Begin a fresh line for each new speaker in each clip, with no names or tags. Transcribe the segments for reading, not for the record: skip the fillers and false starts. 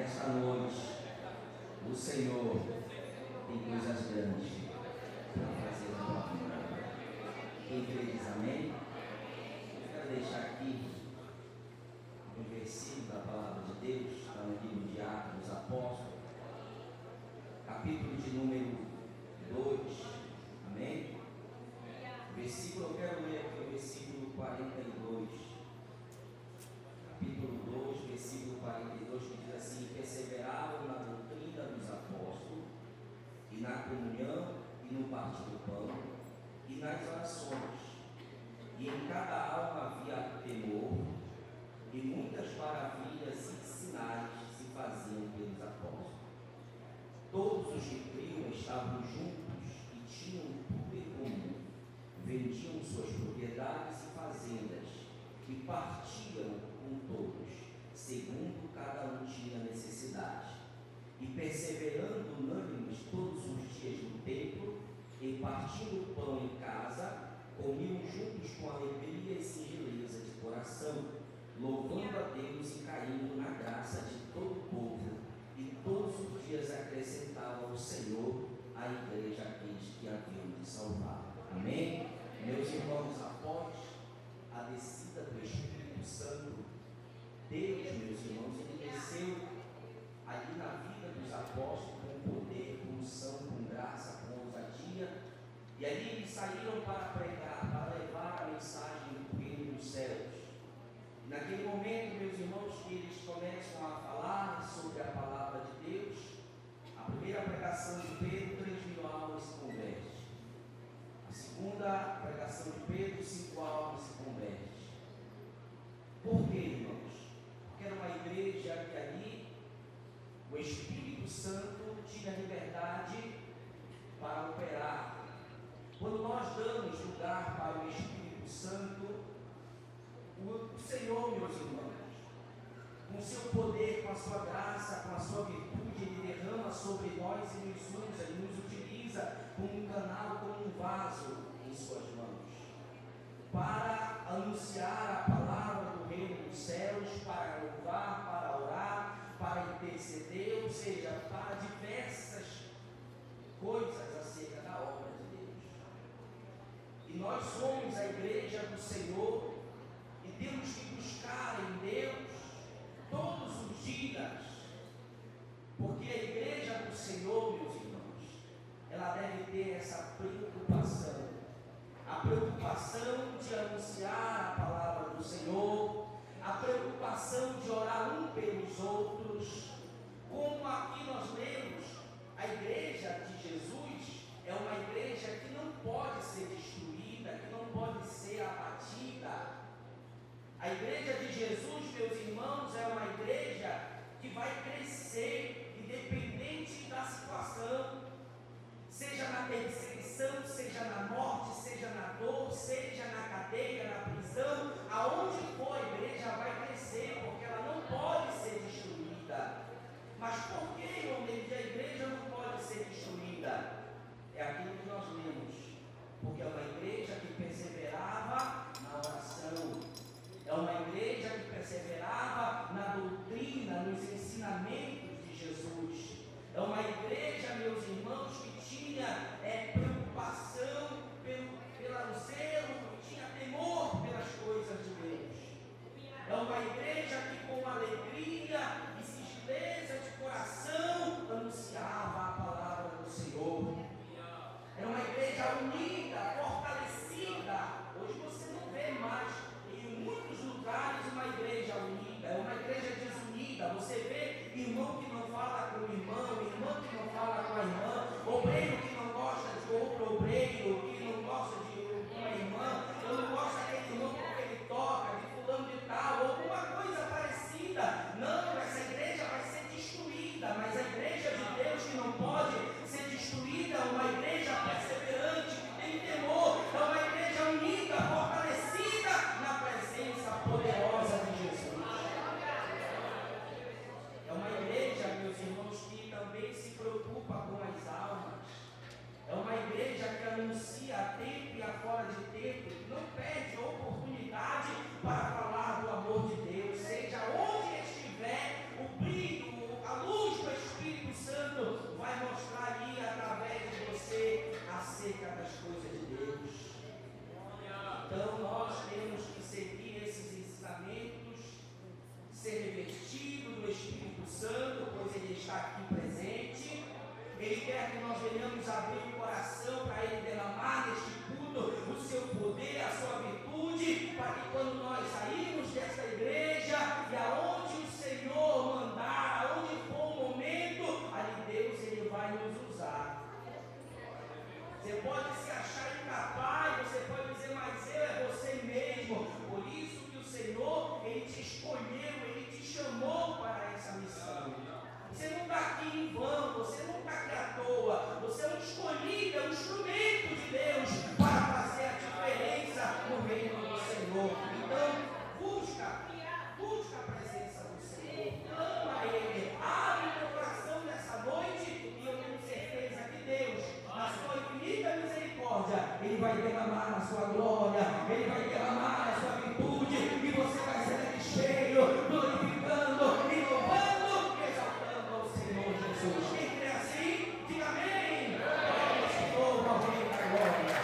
Nesta noite, o Senhor tem coisas grandes para fazer na tua vida. Quem crê diz amém? Eu quero deixar aqui um versículo da palavra de Deus, está no livro de Atos dos Apóstolos, capítulo de número 2, amém? Versículo, eu quero ler aqui o versículo 42, capítulo 2, versículo 42, que diz assim: perseveravam na doutrina dos apóstolos, e na comunhão, e no partir do pão, e nas orações, e em cada alma havia temor, e muitas maravilhas e sinais se faziam pelos apóstolos. Todos os que criam estavam juntos e tinham tudo em comum, vendiam suas propriedades e fazendas, e partiam com todos, segundo cada um tinha necessidade, e perseverando unânimes todos os dias no templo, e partindo o pão em casa, comiam juntos com alegria e singeleza de coração, louvando a Deus e caindo na graça de todo o povo, e todos os dias acrescentava o Senhor à igreja aqueles que haviam de salvar. Amém? Meus irmãos, após a descida do Espírito Santo, Deus, meus irmãos, ele desceu ali na vida dos apóstolos com poder, com unção, com graça, com ousadia, e ali eles saíram para pregar, para levar a mensagem do reino dos céus. E naquele momento, meus irmãos, que eles começam a falar sobre a palavra de Deus, a primeira pregação de Pedro, 3.000 almas se convertem. A segunda pregação de Pedro, 5 almas se convertem. Por quê, irmãos? Porque era uma igreja que ali o Espírito Santo tinha liberdade para operar. Quando nós damos lugar para o Espírito Santo, o Senhor, meus irmãos, com o seu poder, com a sua graça, com a sua virtude, ele derrama sobre nós e nos usa, ele nos utiliza como um canal, como um vaso em suas mãos, para anunciar a palavra do reino dos céus, para louvar, para orar, para interceder, ou seja, para diversas coisas acerca da obra de Deus. E nós somos a igreja do Senhor, e temos que buscar em Deus todos os dias, porque a igreja do Senhor, meus irmãos, ela deve ter essa preocupação, a preocupação de anunciar a palavra do Senhor, a preocupação de orar um pelos outros. Como aqui nós lemos, a igreja de Jesus é uma igreja que não pode ser destruída, que não pode ser abatida. A igreja de Jesus, meus irmãos, é uma igreja que vai crescer independente da situação, seja na perseguição, seja na morte, seja na dor, seja na cadeia, na prisão, aonde for a igreja vai crescer, porque ela não pode ser destruída. Mas por que, irmão, a igreja não pode ser destruída? É aquilo que nós lemos, porque é uma igreja que perseverava na oração, é uma igreja que perseverava na doutrina, nos ensinamentos de Jesus, é uma igreja, meus irmãos, que tinha preocupação pelo zelo, que tinha temor pelas coisas de Deus. É uma igreja que com alegria e singeleza de coração anunciava a palavra do Senhor. É uma igreja unida, fortalecida. Hoje você não vê mais em muitos lugares uma igreja unida, é uma igreja desunida. Você vê irmão que não fala com o irmão, irmã que não fala com a irmã, obreiro que não gosta de outro obreiro, que não gosta de uma irmã, ou não gosta daquele irmão porque ele toca, de fulano de tal, ou alguma coisa parecida. Não, essa igreja vai ser destruída, mas a igreja de Deus que não pode ser destruída, é uma igreja perseverante, que tem temor, é uma igreja unida, fortalecida na presença poderosa de Jesus. É uma igreja, meus irmãos, está aqui presente. Ele quer que nós venhamos abrir o coração para Ele derramar neste culto o seu poder, a sua virtude, para que quando nós sairmos desta igreja e aonde o Senhor mandar, aonde for o momento, ali Deus Ele vai nos usar. Você pode se achar incapaz, você pode dizer, mas eu é você mesmo. Por isso que o Senhor, Ele te escolheu, Ele te chamou para essa missão. Você não está aqui em vão, você não está aqui à toa. Você é um escolhido, é um instrumento de Deus para fazer a diferença no reino do Senhor. Então, busca a presença do Senhor, clama a Ele, abre o teu coração nessa noite e eu tenho certeza que Deus, na sua infinita misericórdia, Ele vai derramar na sua glória, Ele vai derramar na sua virtude e você vai ser cheio, glorificando e louvando e exaltando ao Senhor Jesus. Quem crê assim, diga amém. Glória ao Senhor, ao Rei da glória.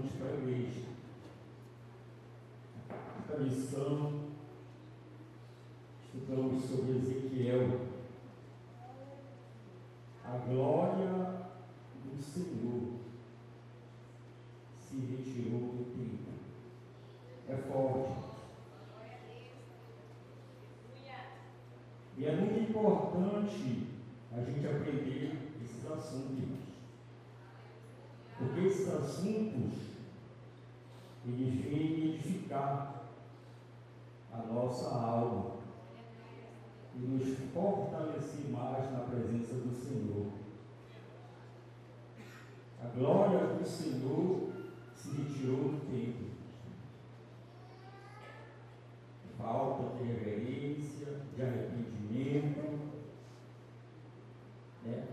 estudamos para a igreja. Esta lição, estudamos sobre Ezequiel. A glória do Senhor se retirou do templo. É forte. E é muito importante a gente aprender esses assuntos. Porque esses assuntos, eles vêm edificar a nossa alma e nos fortalecer mais na presença do Senhor. A glória do Senhor se retirou do templo. Falta de reverência, de arrependimento, né?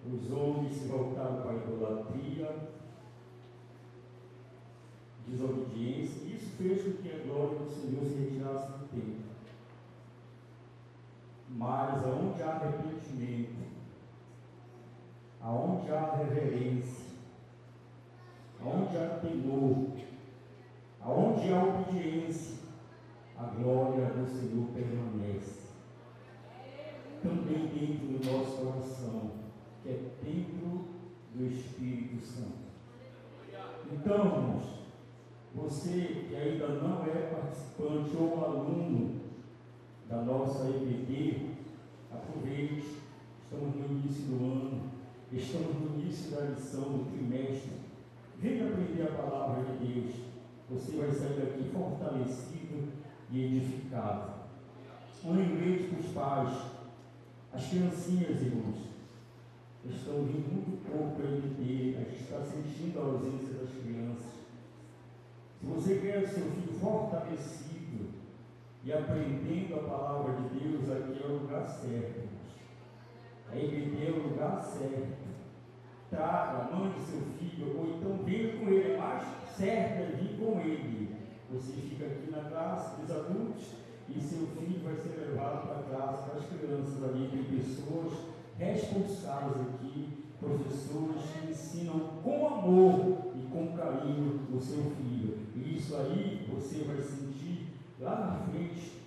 Os homens se voltaram para a idolatria, desobediência. Isso fez com que a glória do Senhor se retirasse do templo. Mas aonde há arrependimento, aonde há reverência, aonde há temor, aonde há obediência, a glória do Senhor permanece. Também dentro do nosso coração, que é templo do Espírito Santo. Então, irmãos, você que ainda não é participante ou aluno da nossa EBD, aproveite, estamos no início do ano, estamos no início da lição do trimestre. Venha aprender a palavra de Deus. Você vai sair daqui fortalecido e edificado. Um lembrete para os pais. As criancinhas, irmãos, estão vindo muito pouco para a EBD. A gente está sentindo a ausência das crianças. Se você quer seu filho fortalecido e aprendendo a palavra de Deus, aqui é o lugar certo. A EBD é o lugar certo. Traga, mande seu filho, ou então venha com ele. É mais certo é vir com ele. Você fica aqui na classe dos adultos e seu filho vai ser levado para a classe das crianças. Ali tem pessoas responsáveis aqui, professores que ensinam com amor e com carinho o seu filho. E isso aí você vai sentir lá na frente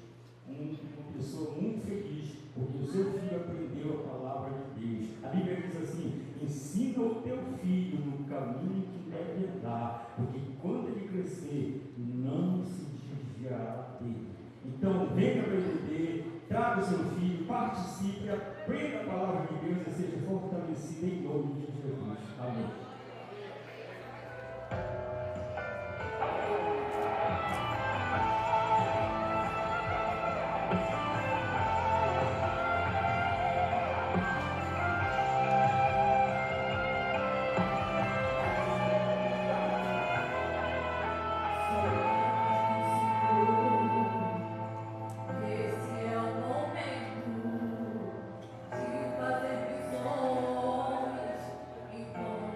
uma pessoa muito feliz, porque o seu filho aprendeu a palavra de Deus. A Bíblia diz assim: ensina o teu filho no caminho que deve andar, porque quando ele crescer, não se desviará dele. Então, venha para EBD, traga o seu filho, participe, aprenda a palavra de Deus e seja fortalecido em nome de Jesus. Amém.
Fazer visões e como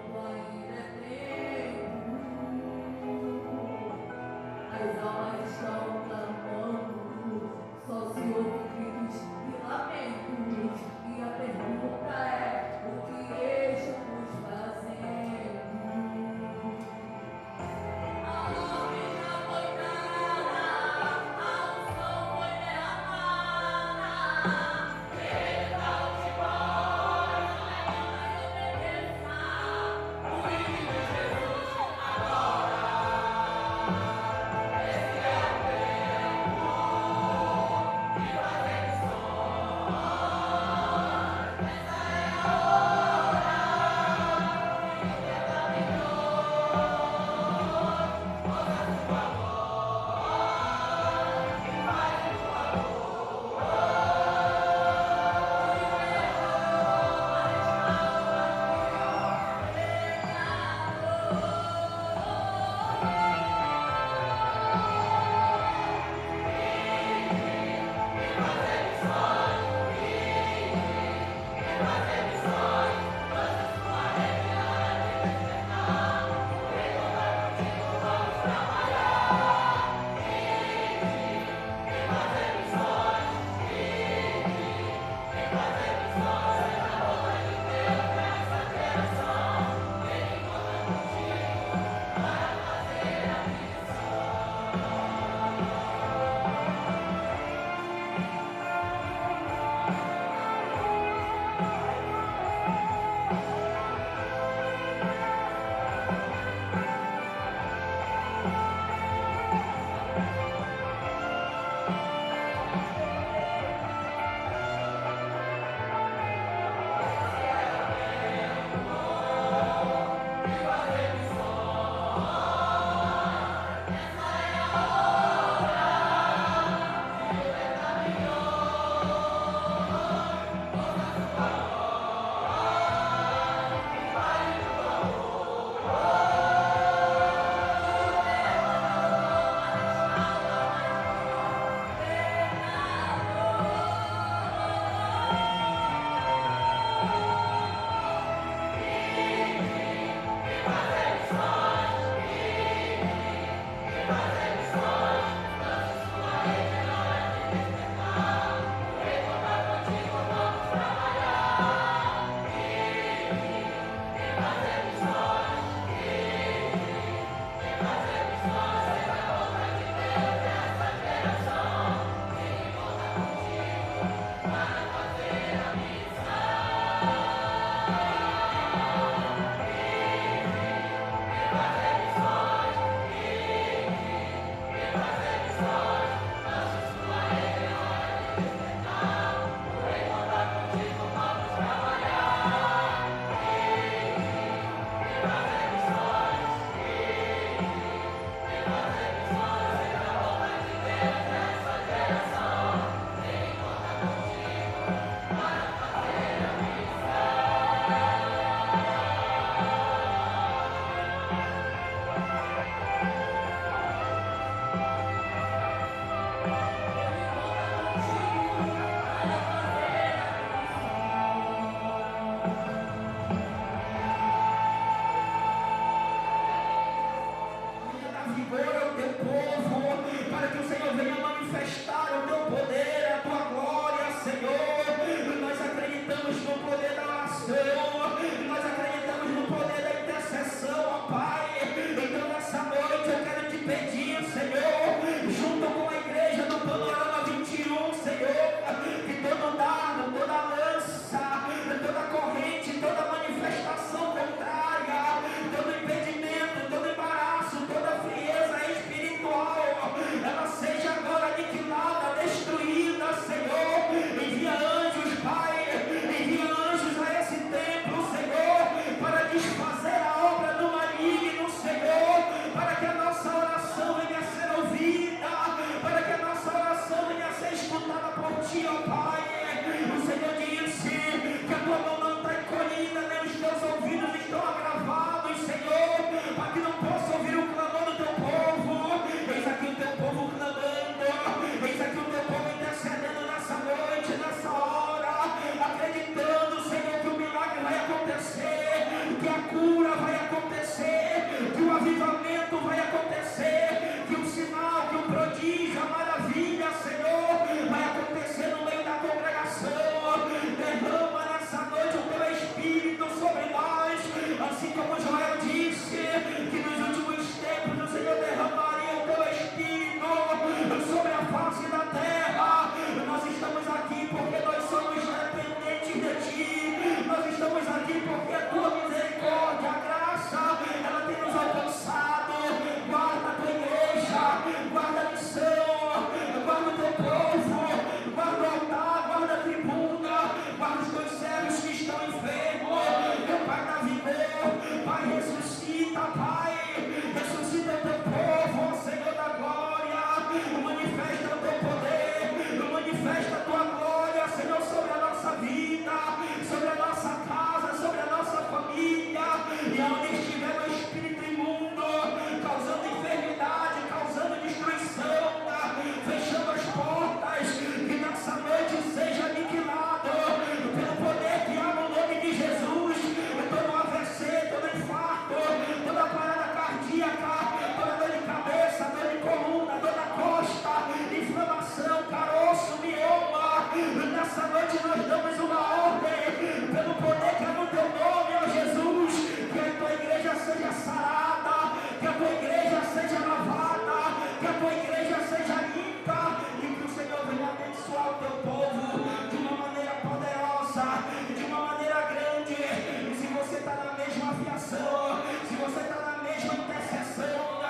Senhor. Se você está na mesma intercessão,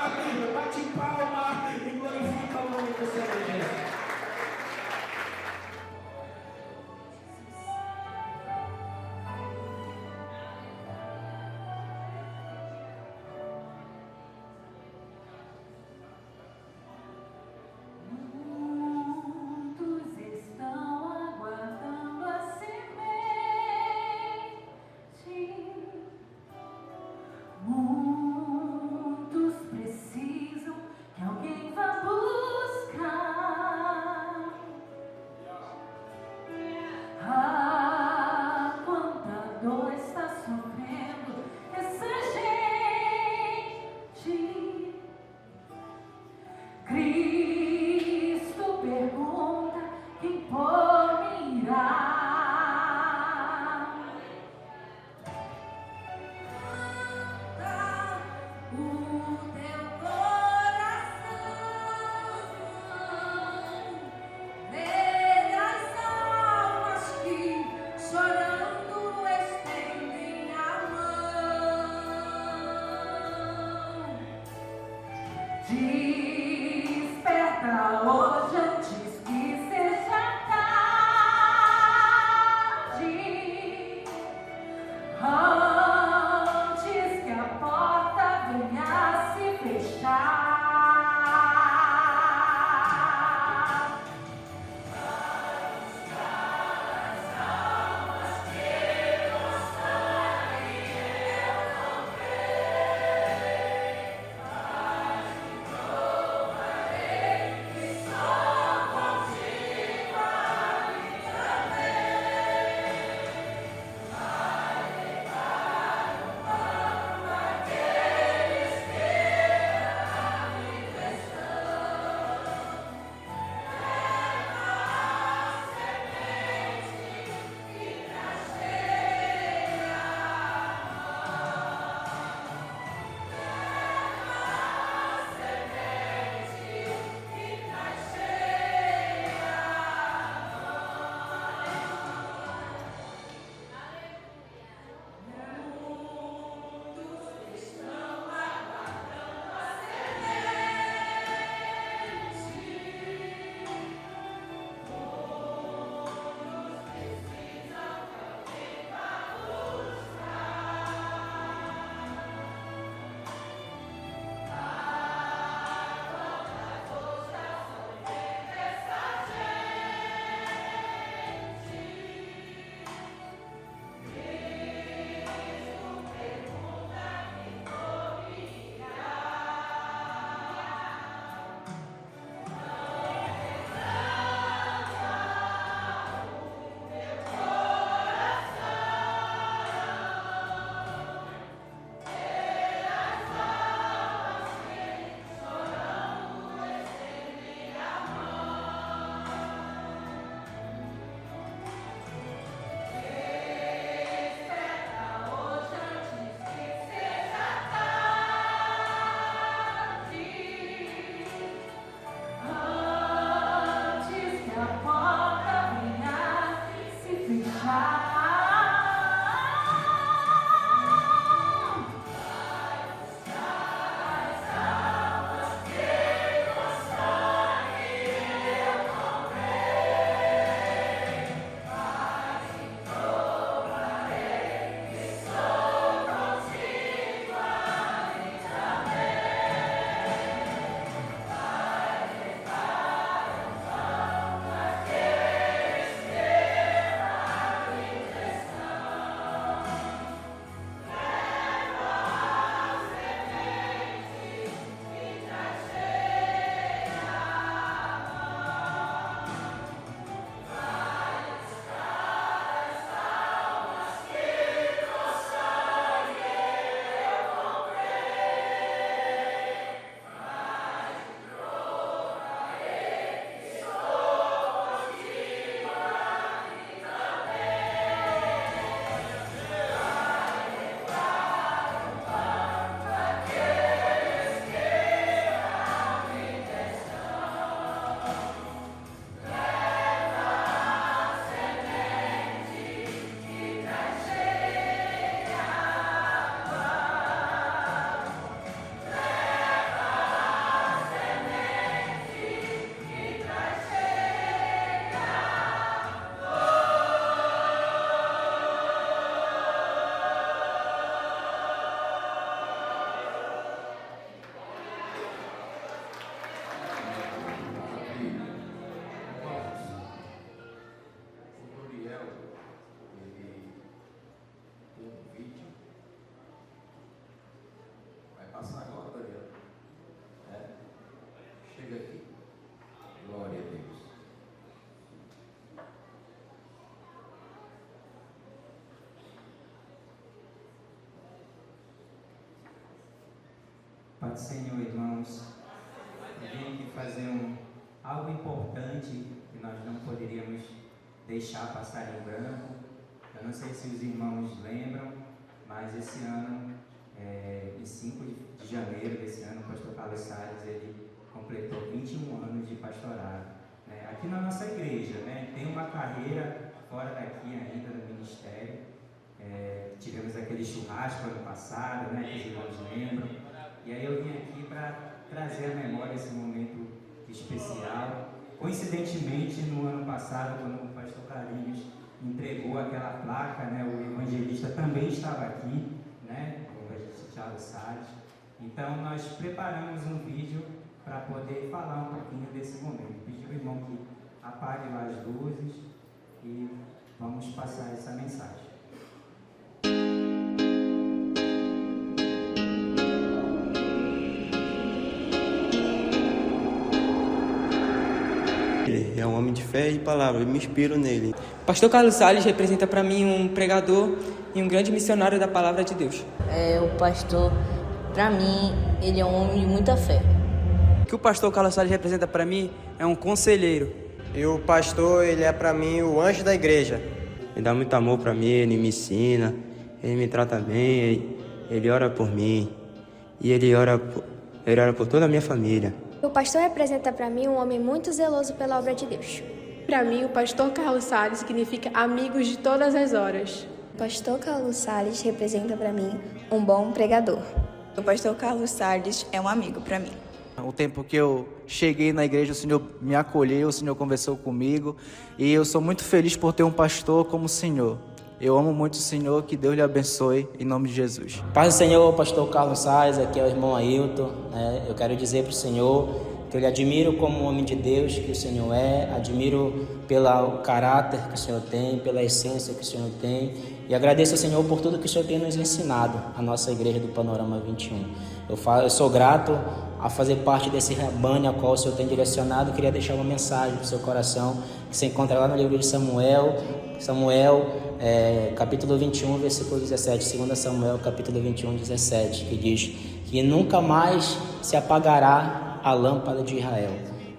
bate palma e glorifica o nome do Senhor Jesus.
Pai do Senhor, irmãos, eu vim aqui fazer algo importante que nós não poderíamos deixar passar em branco. Eu não sei se os irmãos lembram, mas esse ano, em 5 de janeiro desse ano, o pastor Carlos Salles, ele completou 21 anos de pastorado, né? Aqui na nossa igreja, né? Tem uma carreira fora daqui ainda no ministério. Tivemos aquele churrasco ano passado, né, que os irmãos lembram, e aí eu vim aqui para trazer à memória esse momento especial. Coincidentemente, no ano passado, quando o pastor Carlinhos entregou aquela placa, né, o evangelista também estava aqui, né, o evangelista Charles Salles. Então nós preparamos um vídeo para poder falar um pouquinho desse momento. Pedi ao irmão que apague lá as luzes e vamos passar essa mensagem.
Ele é um homem de fé e palavra, eu me inspiro nele.
Pastor Carlos Salles representa para mim um pregador e um grande missionário da palavra de Deus.
O pastor, para mim, ele é um homem de muita fé.
O que o pastor Carlos Salles representa para mim é um conselheiro.
E o pastor, ele é para mim o anjo da igreja.
Ele dá muito amor para mim, ele me ensina, ele me trata bem, ele ora por mim e ele ora por toda a minha família.
O pastor representa para mim um homem muito zeloso pela obra de Deus.
Para mim, o pastor Carlos Salles significa amigos de todas as horas.
O pastor Carlos Salles representa para mim um bom pregador.
O pastor Carlos Salles é um amigo para mim.
O tempo que eu cheguei na igreja, o Senhor me acolheu, o Senhor conversou comigo e eu sou muito feliz por ter um pastor como o Senhor. Eu amo muito o Senhor, que Deus lhe abençoe, em nome de Jesus.
Paz do Senhor, pastor Carlos Salles, aqui é o irmão Ailton. Eu quero dizer para o Senhor que eu lhe admiro como homem de Deus que o Senhor é, admiro pelo caráter que o Senhor tem, pela essência que o Senhor tem, e agradeço ao Senhor por tudo que o Senhor tem nos ensinado, a nossa igreja do Panorama 21. Eu sou grato a fazer parte desse rebanho a qual o Senhor tem direcionado. Eu queria deixar uma mensagem para o seu coração, que se encontra lá no livro de Samuel, capítulo 21, versículo 17, 2 Samuel, capítulo 21, 17, que diz que nunca mais se apagará a lâmpada de Israel.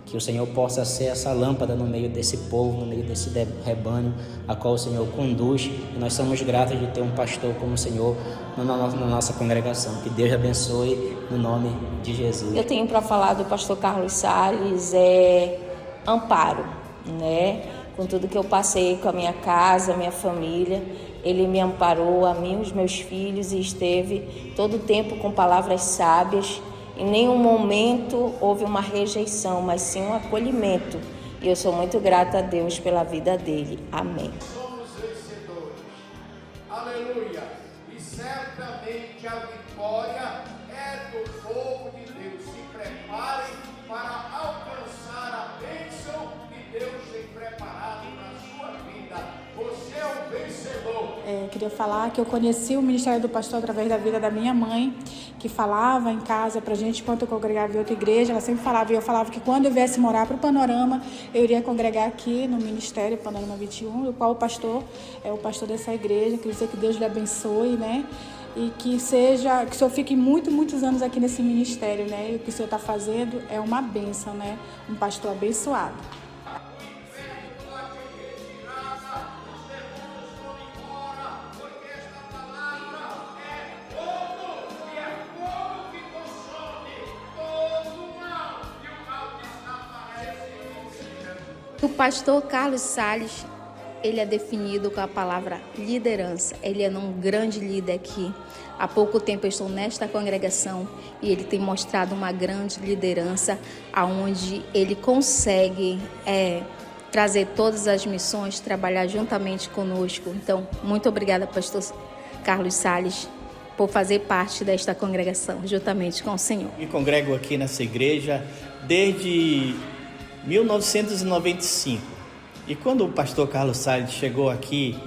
Que o Senhor possa ser essa lâmpada no meio desse povo, no meio desse rebanho, a qual o Senhor conduz. E nós somos gratos de ter um pastor como o Senhor na nossa congregação. Que Deus abençoe no nome de Jesus.
Eu tenho para falar do pastor Carlos Salles, amparo, né? Com tudo que eu passei com a minha casa, minha família, ele me amparou, a mim, os meus filhos, e esteve todo o tempo com palavras sábias. Em nenhum momento houve uma rejeição, mas sim um acolhimento. E eu sou muito grata a Deus pela vida dele. Amém.
Somos vencedores. Aleluia. E certamente a vitória é do povo de Deus. Se preparem para alcançar a bênção que Deus tem preparado na sua vida. Você é um vencedor.
Queria falar que eu conheci o ministério do pastor através da vida da minha mãe, que falava em casa pra gente, enquanto eu congregava em outra igreja, ela sempre falava, e eu falava que quando eu viesse morar para o Panorama, eu iria congregar aqui no ministério Panorama 21, o qual o pastor é o pastor dessa igreja. Queria dizer que Deus lhe abençoe, né? E que o Senhor fique muitos anos aqui nesse ministério, né? E o que o Senhor está fazendo é uma bênção, né? Um pastor abençoado.
O pastor Carlos Salles, ele é definido com a palavra liderança. Ele é um grande líder aqui. Há pouco tempo eu estou nesta congregação e ele tem mostrado uma grande liderança, onde ele consegue trazer todas as missões, trabalhar juntamente conosco. Então, muito obrigada, pastor Carlos Salles, por fazer parte desta congregação, juntamente com o Senhor.
Me congrego aqui nessa igreja desde 1995. E quando o pastor Carlos Salles chegou aqui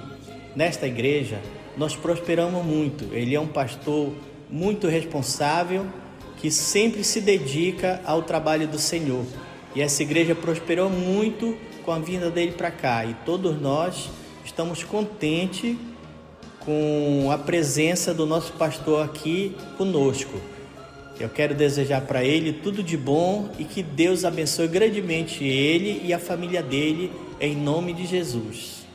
nesta igreja, nós prosperamos muito. Ele é um pastor muito responsável, que sempre se dedica ao trabalho do Senhor. E essa igreja prosperou muito com a vinda dele para cá. E todos nós estamos contentes com a presença do nosso pastor aqui conosco. Eu quero desejar para ele tudo de bom e que Deus abençoe grandemente ele e a família dele, em nome de Jesus.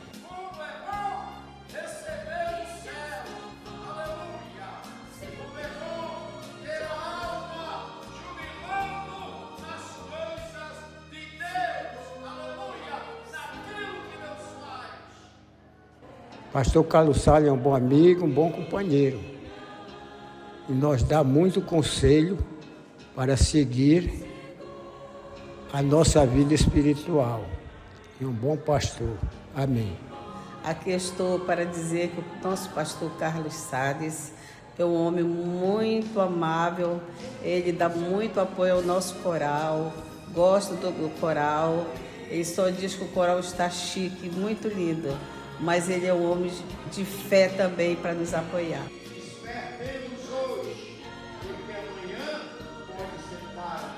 Pastor Carlos Salles é um bom amigo, um bom companheiro. E nos dá muito conselho para seguir a nossa vida espiritual. E um bom pastor. Amém.
Aqui estou para dizer que o nosso pastor Carlos Salles é um homem muito amável, ele dá muito apoio ao nosso coral, gosta do coral, ele só diz que o coral está chique, muito lindo. Mas ele é um homem de fé também para nos apoiar.
Despertemos hoje, porque amanhã pode ser tarde.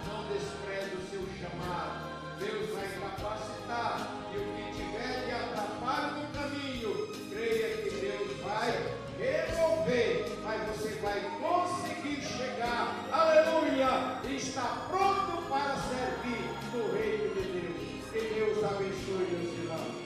Não despreze o seu chamado. Deus vai capacitar. E o que tiver de atrapalho no caminho, creia que Deus vai remover. Mas você vai conseguir chegar, aleluia, e está pronto para servir no reino de Deus. Que Deus abençoe, meus irmãos.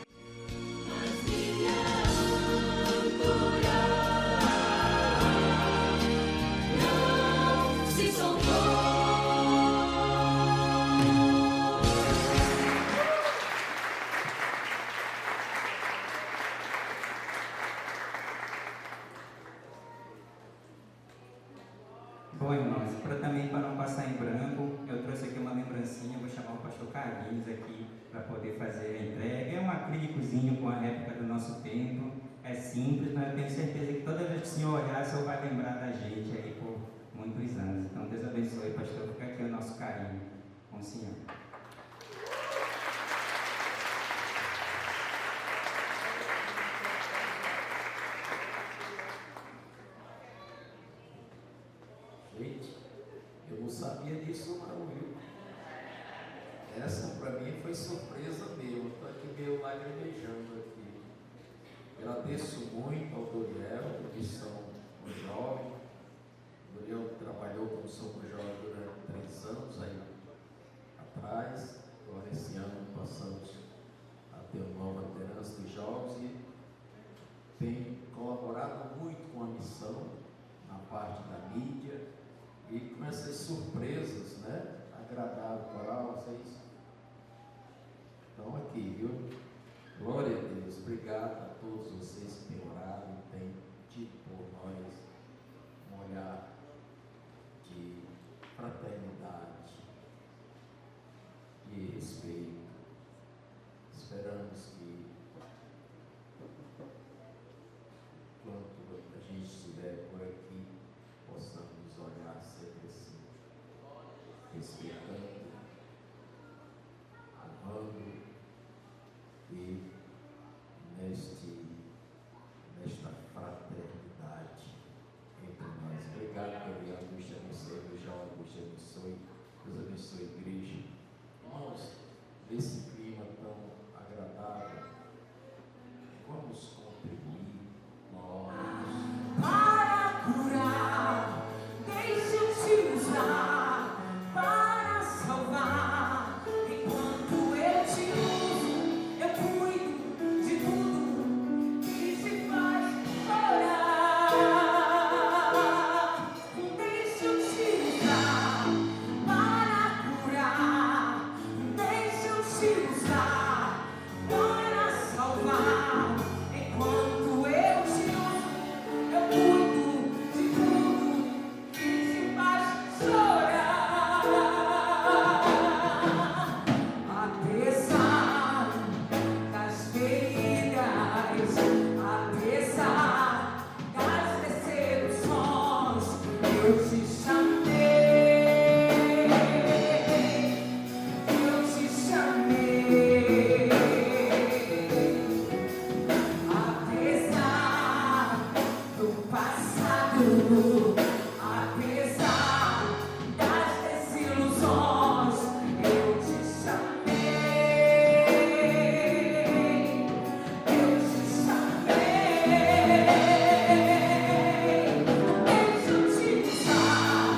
Bom, irmãos, também para não passar em branco, eu trouxe aqui uma lembrancinha, vou chamar o pastor Carlinhos aqui para poder fazer a entrega. É um acrílicozinho com a réplica do nosso tempo, é simples, mas eu tenho certeza que toda vez que o senhor olhar, o senhor vai lembrar da gente aí por muitos anos. Então, Deus abençoe, pastor, fica aqui o nosso carinho com o senhor.
Gente, eu não sabia disso não, viu? Essa para mim foi surpresa mesmo. Estou aqui meio lagrimejando aqui. Agradeço muito ao Doriel, da Missão Jovem. O Doriel trabalhou com Missão Jovem durante 3 anos aí atrás. Agora esse ano passamos a ter uma nova liderança de jovens e tem colaborado muito com a missão na parte da mídia. E com essas surpresas, né? Agradar o coral, vocês estão aqui, viu? Glória a Deus, obrigado a todos vocês que têm orado e têm tido por nós um olhar de fraternidade, de respeito. Esperamos que quando a gente estiver por aqui, possamos olhar sempre assim, respeitando, amando e nesta fraternidade entre nós. Obrigado, Gabriel. Deus te abençoe, Deus te abençoe, Deus abençoe a igreja. Irmãos, nesse clima tão agradável, vamos contribuir nós.
Para curar, deixa eu te usar para salvar. Enquanto eu te uso, eu cuido de tudo que te faz chorar. Deixa eu te usar para curar, deixa eu te usar para salvar. Enquanto eu te uso, eu cuido de tudo que te faz chorar. Apesar das feridas, apesar das decepções, eu te chamei, eu te chamei. Apesar do passado, apesar das desilusões, eu te chamei, eu te chamei. Deixa eu te usar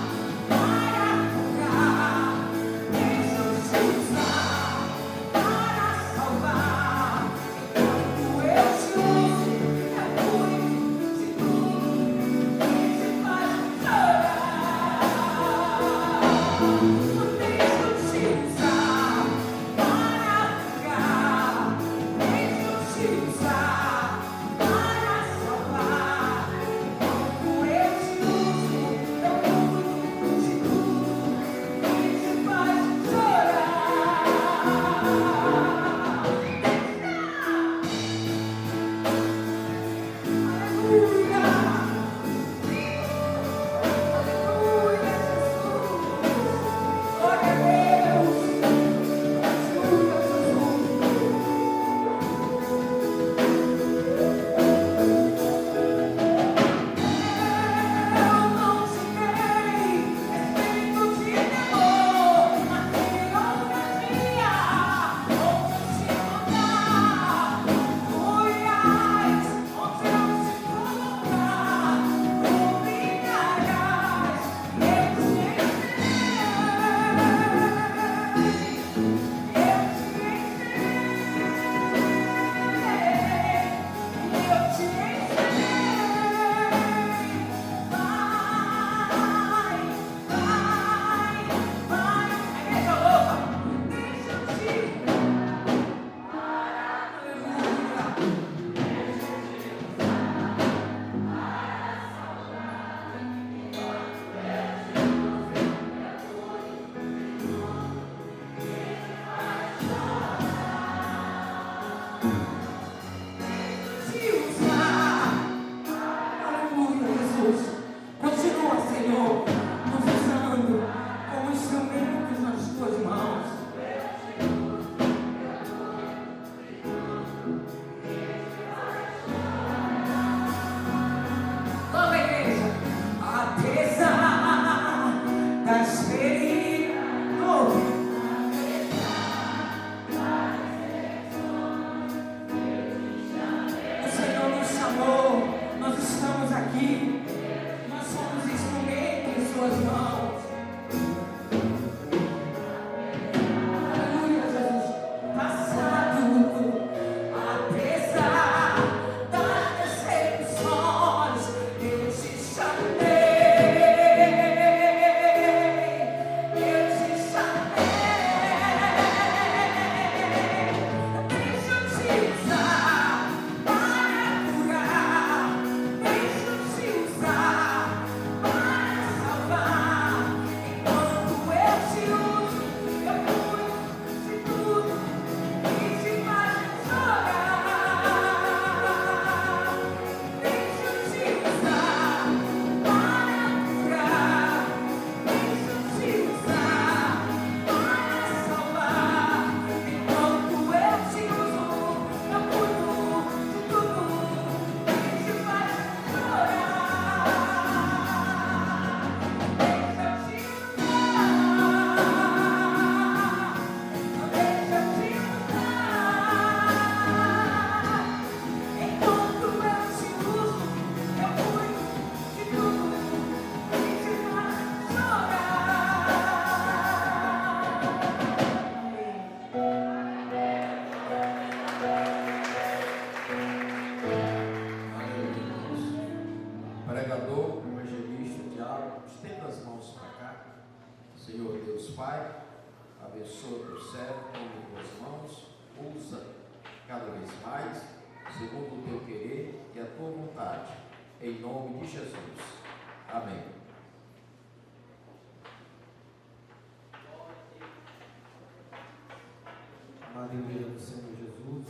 Igreja do Senhor Jesus,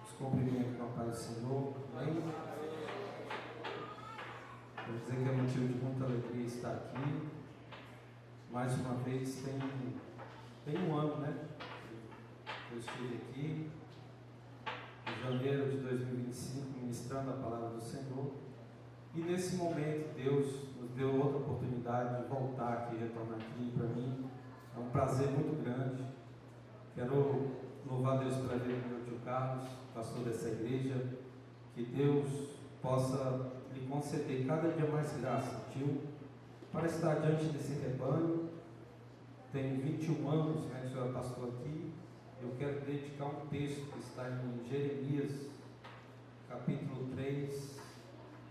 os cumprimento com a paz do Senhor, amém? Vou dizer que é motivo de muita alegria estar aqui, mais uma vez, tem um ano, né? Eu estive aqui, em janeiro de 2025, ministrando a palavra do Senhor, e nesse momento Deus nos deu outra oportunidade de voltar aqui, retornar aqui. Para mim é um prazer muito grande. Quero louvar Deus pela vida do meu tio Carlos, pastor dessa igreja, que Deus possa lhe conceder cada dia mais graça, tio, para estar diante desse rebanho. Tenho 21 anos, né, que o senhor é pastor aqui. Eu quero dedicar um texto que está em Jeremias, capítulo 3,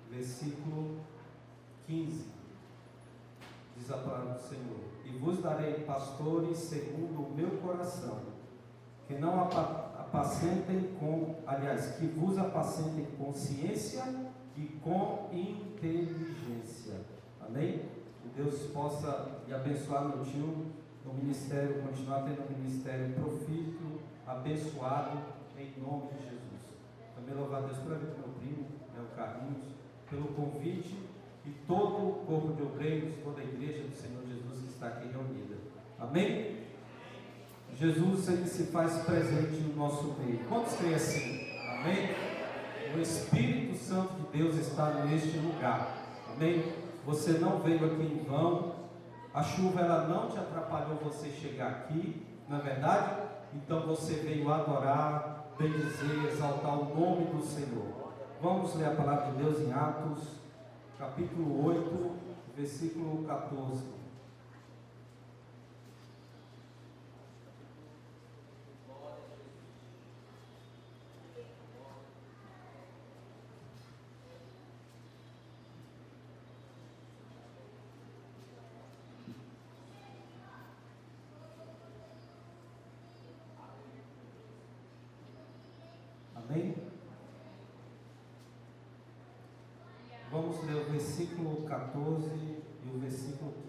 versículo 15. Diz a palavra do Senhor: e vos darei pastores segundo o meu coração, que não apacentem que vos apacentem com ciência e com inteligência. Amém? Que Deus possa lhe abençoar, meu tio, no ministério, continuar tendo um ministério profícuo, abençoado, em nome de Jesus. Também louvar a Deus pela vida do meu primo, o Carlinhos, pelo convite, e todo o corpo de obreiros, toda a igreja do Senhor Jesus que está aqui reunida. Amém? Jesus, ele se faz presente no nosso meio. Quantos creem assim? Amém? O Espírito Santo de Deus está neste lugar. Amém? Você não veio aqui em vão. A chuva, ela não te atrapalhou você chegar aqui, não é verdade? Então você veio adorar, bendizer, exaltar o nome do Senhor. Vamos ler a palavra de Deus em Atos, capítulo 8, versículo 14. Amém? Vamos ler o versículo 14 e o versículo 15.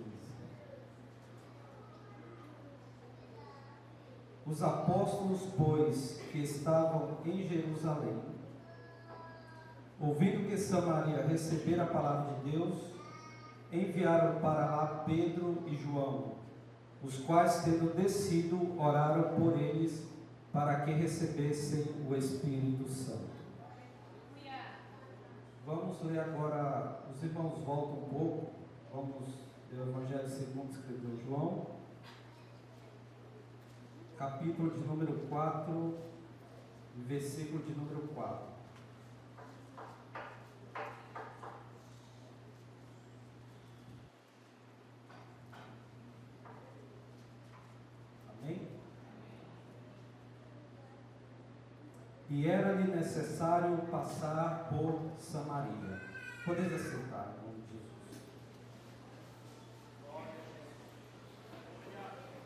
Os apóstolos, pois, que estavam em Jerusalém, ouvindo que Samaria recebera a palavra de Deus, enviaram para lá Pedro e João, os quais, tendo descido, oraram por eles para que recebessem o Espírito Santo. Vamos ler agora, os irmãos voltam um pouco, vamos ler o Evangelho segundo escreveu João, capítulo de número 4, versículo de número 4. e era-lhe necessário passar por Samaria. Podeis assentar, em nome de Jesus.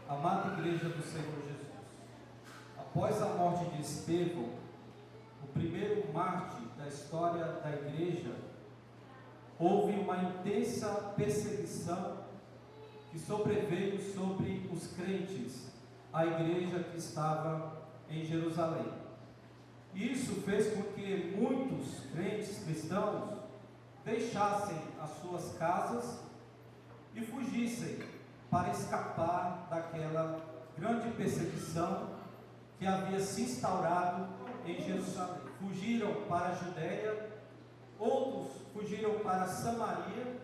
Amada Igreja do Senhor Jesus, após a morte de Estevão, o primeiro mártir da história da Igreja, houve uma intensa perseguição que sobreveio sobre os crentes, a igreja que estava em Jerusalém. Isso fez com que muitos crentes cristãos deixassem as suas casas e fugissem para escapar daquela grande perseguição que havia se instaurado em Jerusalém. Fugiram para a Judéia, outros fugiram para Samaria,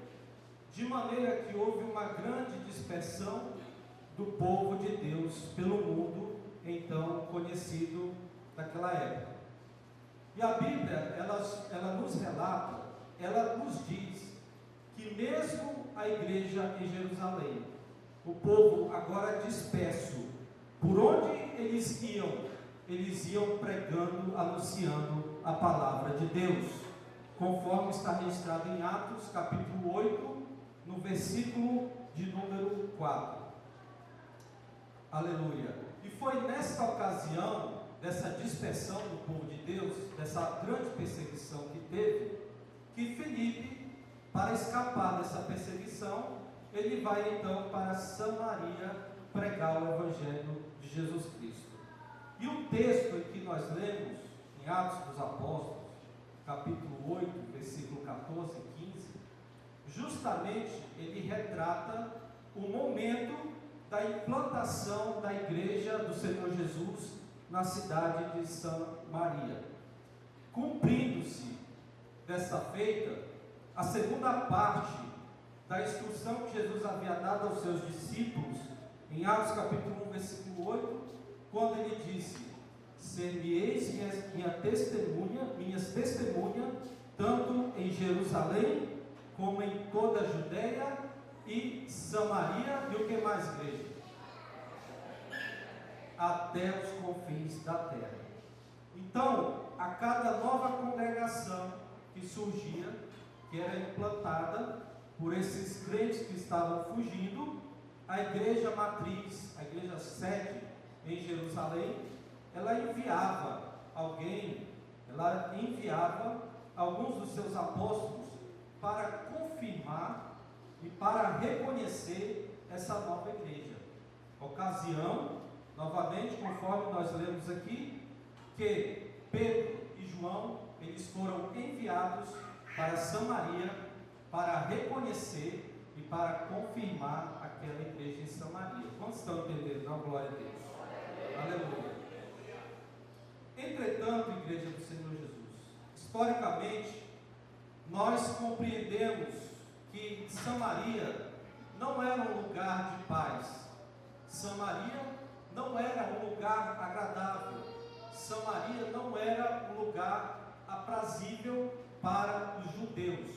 de maneira que houve uma grande dispersão do povo de Deus pelo mundo, então conhecido naquela época. E a Bíblia, ela nos relata, ela nos diz que mesmo a igreja em Jerusalém, o povo agora disperso, por onde eles iam pregando, anunciando a palavra de Deus, conforme está registrado em Atos, capítulo 8, no versículo de número 4. Aleluia. E foi nesta ocasião, dessa dispersão do povo de Deus, dessa grande perseguição que teve, que Filipe, para escapar dessa perseguição, ele vai então para Samaria pregar o Evangelho de Jesus Cristo. E o texto em que nós lemos, em Atos dos Apóstolos, capítulo 8, versículo 14 e 15, justamente ele retrata o momento da implantação da igreja do Senhor Jesus na cidade de Samaria. Cumprindo-se dessa feita a segunda parte da instrução que Jesus havia dado aos seus discípulos, em Atos capítulo 1, versículo 8, quando ele disse: ser-me-eis minhas testemunhas, tanto em Jerusalém, como em toda a Judéia e Samaria, e o que mais, igreja? Até os confins da terra. Então, a cada nova congregação que surgia, que era implantada por esses crentes que estavam fugindo, a igreja matriz, a igreja sede em Jerusalém, ela enviava alguns dos seus apóstolos para confirmar e para reconhecer essa nova igreja. Ocasião, novamente, conforme nós lemos aqui, que Pedro e João, eles foram enviados para Samaria para reconhecer e para confirmar aquela igreja em Samaria. Quantos estão entendendo? Não, glória a Deus. Aleluia. Entretanto, igreja do Senhor Jesus, historicamente, nós compreendemos que Samaria não era um lugar de paz. Samaria não era um lugar agradável. Samaria não era um lugar aprazível para os judeus,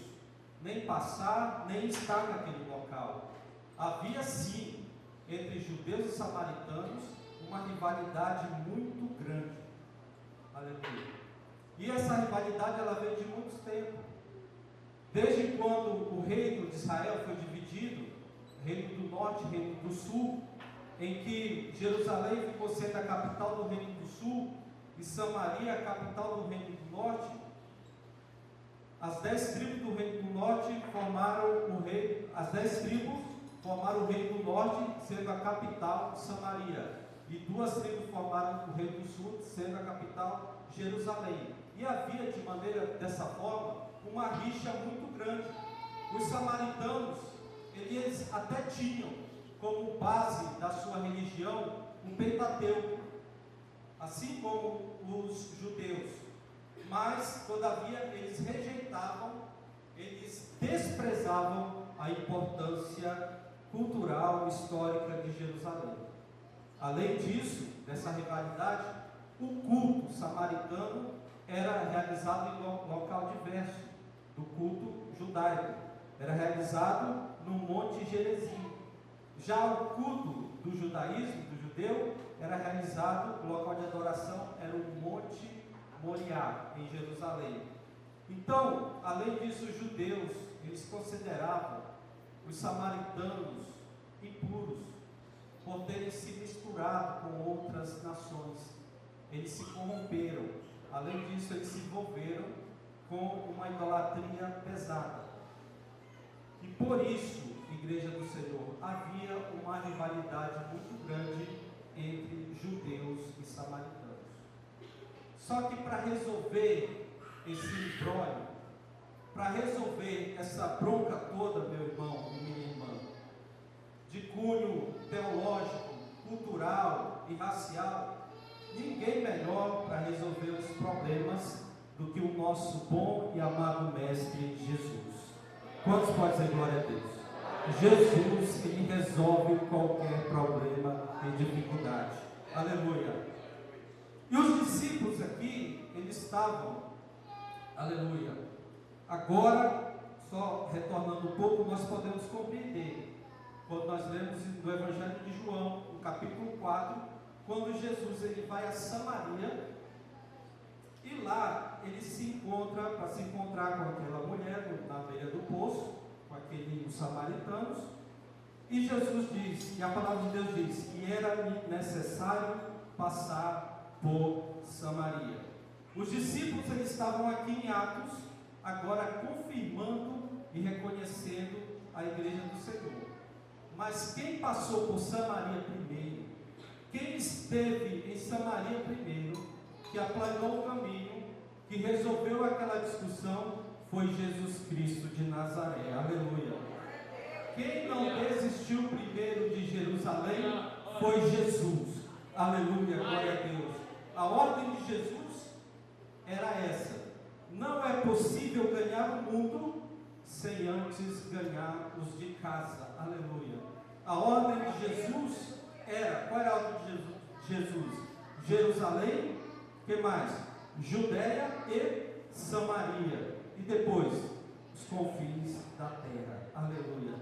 nem passar, nem estar naquele local. Havia sim, entre judeus e samaritanos, uma rivalidade muito grande. Aleluia. E essa rivalidade, ela vem de muito tempo. Desde quando o reino de Israel foi dividido, reino do norte e reino do sul, em que Jerusalém ficou sendo a capital do reino do sul e Samaria a capital do reino do norte, as 10 tribos do reino do norte formaram o reino, as 10 tribos formaram o reino do norte, sendo a capital Samaria, e 2 tribos formaram o reino do sul, sendo a capital Jerusalém. E havia, de maneira dessa forma, uma rixa muito grande. Os samaritanos, eles até tinham como base da sua religião um Pentateuco, assim como os judeus, mas todavia eles rejeitavam, eles desprezavam a importância cultural, histórica de Jerusalém. Além disso, dessa rivalidade, o culto samaritano era realizado em local diverso do culto judaico. Era realizado no Monte Gerizim. Já o culto do judaísmo, do judeu, era realizado, o local de adoração era o Monte Moriá, em Jerusalém. Então, além disso, os judeus, eles consideravam os samaritanos impuros, por terem se misturado com outras nações. Eles se corromperam. Além disso, eles se envolveram com uma idolatria pesada. E por isso, Igreja do Senhor, havia uma rivalidade muito grande entre judeus e samaritanos. Só que para resolver esse imbróglio, para resolver essa bronca toda, meu irmão e minha irmã, de cunho teológico, cultural e racial, ninguém melhor para resolver os problemas do que o nosso bom e amado Mestre Jesus. Quantos podem dizer glória a Deus? Jesus, ele resolve qualquer problema e dificuldade. Aleluia. E os discípulos aqui, eles estavam, aleluia. Agora, só retornando um pouco, nós podemos compreender, quando nós lemos no Evangelho de João, no capítulo 4, quando Jesus ele vai a Samaria, e lá ele se encontra, para se encontrar com aquela mulher na beira do poço, com aqueles samaritanos, e Jesus diz, e a palavra de Deus diz, que era necessário passar por Samaria. Os discípulos eles estavam aqui em Atos, agora confirmando e reconhecendo a igreja do Senhor. Mas quem passou por Samaria primeiro, quem esteve em Samaria primeiro, que aplanou o caminho, que resolveu aquela discussão, foi Jesus Cristo de Nazaré. Aleluia. Quem não desistiu primeiro de Jerusalém foi Jesus. Aleluia, glória a Deus. A ordem de Jesus era essa: não é possível ganhar o mundo sem antes ganhar os de casa. Aleluia. A ordem de Jesus era, qual era a ordem de Jesus? Jerusalém, que mais? Judéia e Samaria. E depois, os confins da terra. Aleluia.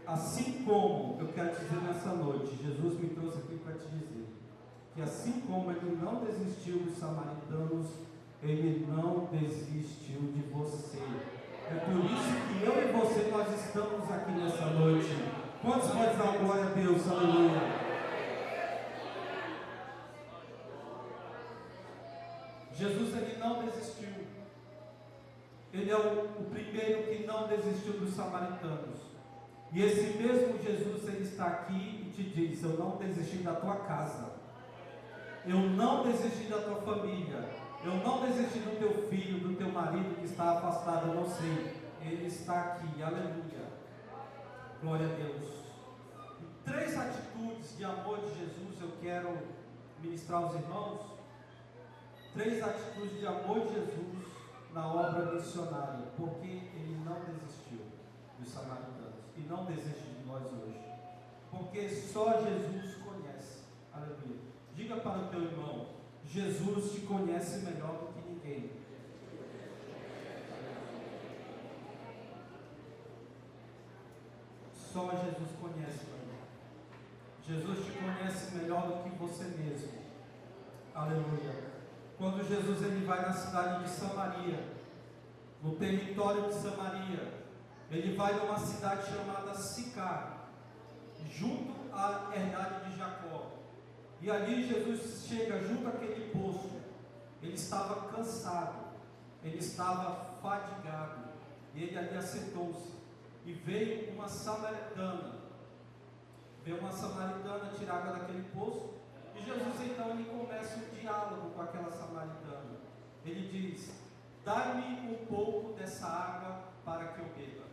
Assim como, eu quero te dizer nessa noite, Jesus me trouxe aqui para te dizer, que assim como ele não desistiu dos samaritanos, ele não desistiu de você. É por isso que eu e você, nós estamos aqui nessa noite. Quantos podem dar glória a Deus? Aleluia. Jesus, ele não desistiu. Ele é o primeiro que não desistiu dos samaritanos. E esse mesmo Jesus, ele está aqui e te diz: eu não desisti da tua casa, eu não desisti da tua família, eu não desisti do teu filho, do teu marido que está afastado, eu não sei. Ele está aqui, aleluia. Glória a Deus. E 3 atitudes de amor de Jesus eu quero ministrar aos irmãos. 3 atitudes de amor de Jesus na obra missionária, porque ele não desistiu dos samaritanos e não desiste de nós hoje, porque só Jesus conhece. Aleluia. Diga para o teu irmão: Jesus te conhece melhor do que ninguém. Só Jesus conhece melhor. Jesus te conhece melhor do que você mesmo. Aleluia. Quando Jesus ele vai na cidade de Samaria, no território de Samaria, ele vai numa cidade chamada Sicar, junto à herdade de Jacó. E ali Jesus chega junto àquele poço. Ele estava cansado, ele estava fadigado, e ele ali assentou-se. E veio uma samaritana, tirar água daquele poço. E Jesus então ele começa um diálogo com aquela samaritana. Ele diz: dá-me um pouco dessa água para que eu beba.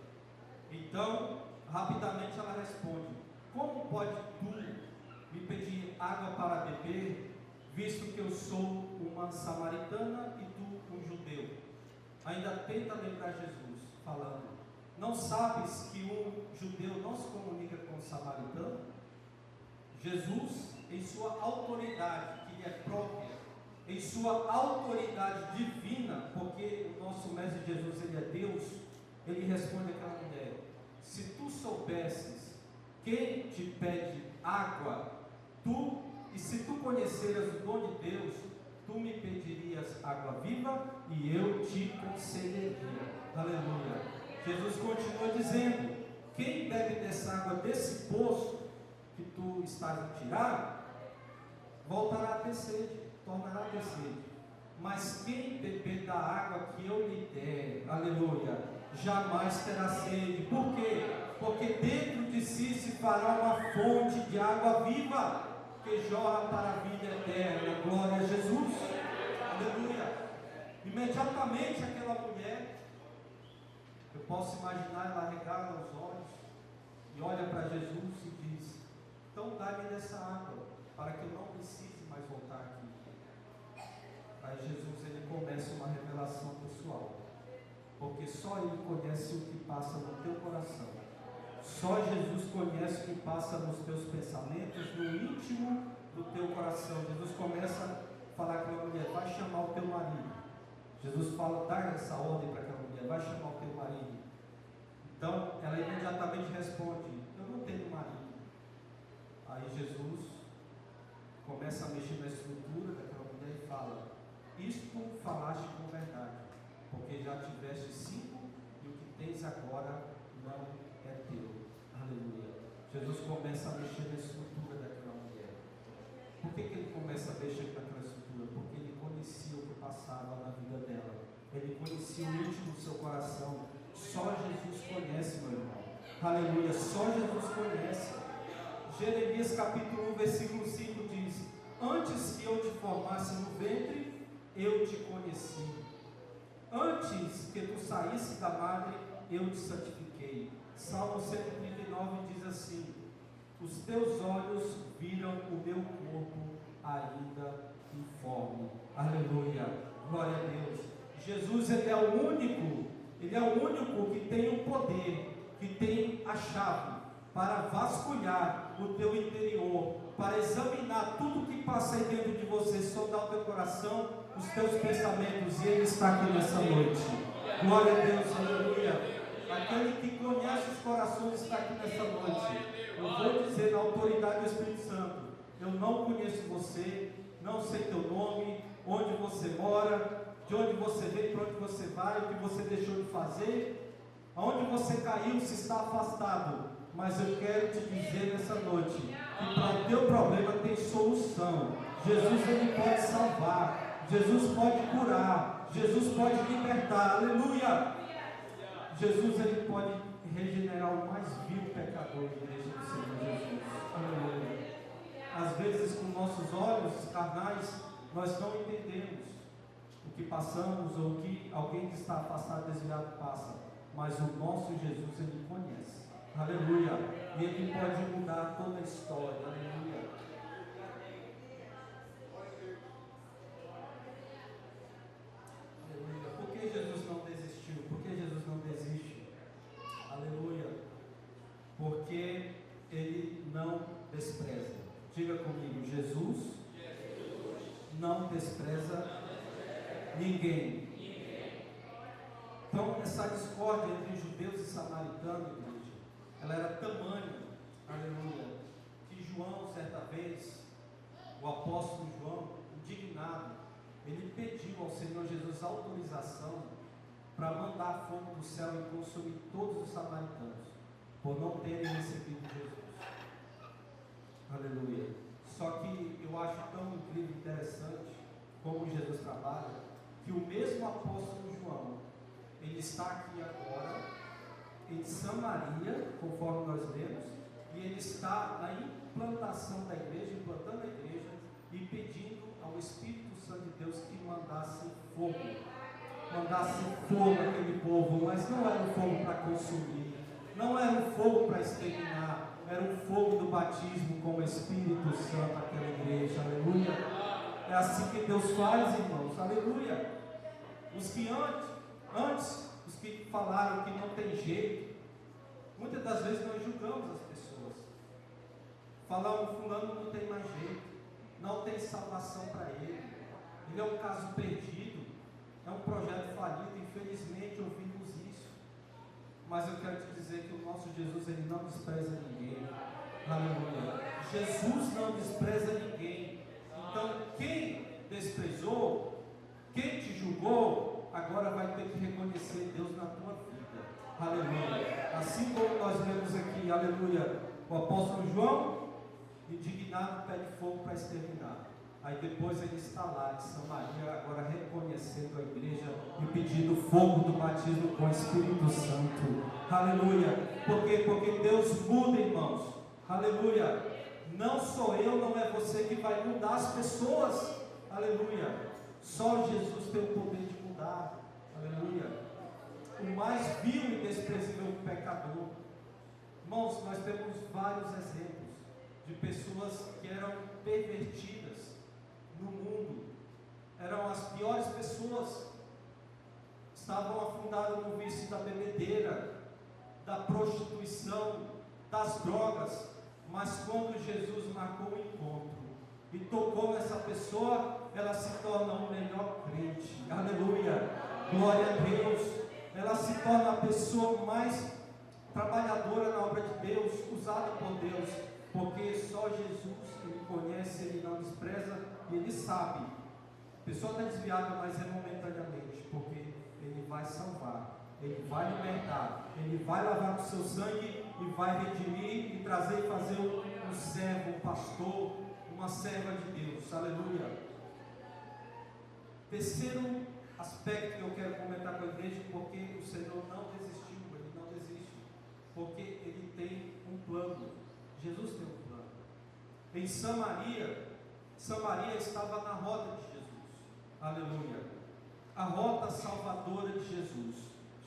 Então, rapidamente ela responde: como pode tu me pedir água para beber, visto que eu sou uma samaritana e tu um judeu? Ainda tenta lembrar Jesus, falando: não sabes que um judeu não se comunica com um samaritano? Jesus, em sua autoridade, que lhe é própria, em sua autoridade divina, porque o nosso Mestre Jesus, ele é Deus, ele responde àquela mulher: se tu soubesses quem te pede água, e se tu conheceras o dom de Deus, tu me pedirias água viva e eu te concederia. Aleluia. Jesus continua dizendo: quem bebe dessa água desse poço que tu estás a tirar, voltará a ter sede, tornará a ter sede. Mas quem beber da água que eu lhe der, aleluia, jamais terá sede. Por quê? Porque dentro de si se fará uma fonte de água viva que jorra para a vida eterna. Glória a Jesus. Aleluia. Imediatamente aquela mulher, eu posso imaginar ela regala os olhos e olha para Jesus e diz: então dá-me dessa água, para que eu não precise mais voltar aqui. Aí Jesus, ele começa uma revelação pessoal, porque só ele conhece o que passa no teu coração. Só Jesus conhece o que passa nos teus pensamentos, no íntimo do teu coração. Jesus começa a falar com a mulher: vai chamar o teu marido. Jesus fala, dá essa ordem para aquela mulher: vai chamar o teu marido. Então ela imediatamente responde: eu não tenho marido. Aí Jesus começa a mexer na estrutura daquela mulher e fala: isto falaste com verdade, porque já tiveste 5 e o que tens agora não é teu. Aleluia. Jesus começa a mexer na estrutura daquela mulher. Por que ele começa a mexer naquela estrutura? Porque ele conhecia o que passava na vida dela. Ele conhecia o íntimo do seu coração. Só Jesus conhece, meu irmão. Aleluia. Só Jesus conhece. Jeremias capítulo 1, versículo 5 diz: antes que eu te formasse no ventre, eu te conheci. Antes que tu saísse da madre, eu te santifiquei. Salmo 139 diz assim: os teus olhos viram o meu corpo ainda informe. Aleluia, glória a Deus. Jesus, ele é o único que tem o poder, que tem a chave para vasculhar o teu interior, para examinar tudo que passa aí dentro de você, sondar o teu coração, os teus pensamentos, e ele está aqui nessa noite. Glória a Deus, aleluia. Aquele que conhece os corações está aqui nessa noite. Eu vou dizer na autoridade do Espírito Santo: eu não conheço você, não sei teu nome, onde você mora, de onde você veio, para onde você vai, o que você deixou de fazer, aonde você caiu, se está afastado. Mas eu quero te dizer nessa noite que para o teu problema tem solução. Jesus, ele pode salvar, Jesus pode curar, Jesus pode libertar. Aleluia. Jesus, ele pode regenerar o mais vil pecador, igreja do Senhor Jesus. Aleluia. Às vezes, com nossos olhos carnais, nós não entendemos o que passamos ou o que alguém que está afastado, desviado, passa. Mas o nosso Jesus, ele conhece. Aleluia. E ele pode mudar toda a história. Aleluia. Aleluia. Por que Jesus não desistiu? Por que Jesus não desiste? Aleluia. Porque ele não despreza. Diga comigo: Jesus não despreza ninguém. Então, essa discórdia entre judeus e samaritanos, igreja, ela era tamanha, aleluia, que João, certa vez, o apóstolo João, indignado, ele pediu ao Senhor Jesus autorização para mandar fogo do céu e consumir todos os samaritanos, por não terem recebido Jesus. Aleluia. Só que eu acho tão incrível e interessante como Jesus trabalha, que o mesmo apóstolo João, ele está aqui agora em Samaria, conforme nós lemos, e ele está na implantação da igreja, implantando a igreja e pedindo ao Espírito Santo de Deus que mandasse fogo àquele povo. Mas não era um fogo para consumir, não era um fogo para exterminar, era um fogo do batismo com o Espírito Santo àquela igreja. Aleluia. É assim que Deus faz, irmãos. Aleluia. Os que antes, os que falaram que não tem jeito, muitas das vezes nós julgamos as pessoas. Falamos: fulano não tem mais jeito, não tem salvação para ele é um caso perdido, é um projeto falido. Infelizmente ouvimos isso, mas eu quero te dizer que o nosso Jesus, ele não despreza ninguém. Aleluia. Jesus não despreza ninguém. Então quem desprezou, quem te julgou, agora vai ter que reconhecer Deus na tua vida. Aleluia. Assim como nós lemos aqui, aleluia, o apóstolo João, indignado, pede fogo para exterminar. Aí depois ele está lá de Samaria, agora reconhecendo a igreja e pedindo fogo do batismo com o Espírito Santo. Aleluia. Por quê? Porque Deus muda, irmãos. Aleluia. Não sou eu, não é você que vai mudar as pessoas. Aleluia. Só Jesus tem o poder de mudar. Aleluia. O mais vil e desprezível pecador. Irmãos, nós temos vários exemplos de pessoas que eram pervertidas no mundo, eram as piores pessoas, estavam afundadas no vício da bebedeira, da prostituição, das drogas, mas quando Jesus marcou o encontro e tocou nessa pessoa, ela se torna um melhor crente. Aleluia, glória a Deus. Ela se torna a pessoa mais trabalhadora na obra de Deus, usada por Deus, porque só Jesus, ele conhece, ele não despreza e ele sabe. A pessoa está desviada, mas é momentaneamente, porque ele vai salvar, ele vai libertar, ele vai lavar com seu sangue e vai redimir e trazer e fazer um servo, um pastor, uma serva de Deus. Aleluia. Terceiro aspecto que eu quero comentar com a igreja, porque o Senhor não desistiu, ele não desiste, porque ele tem um plano. Jesus tem um plano. Em Samaria estava na rota de Jesus. Aleluia. A rota salvadora de Jesus.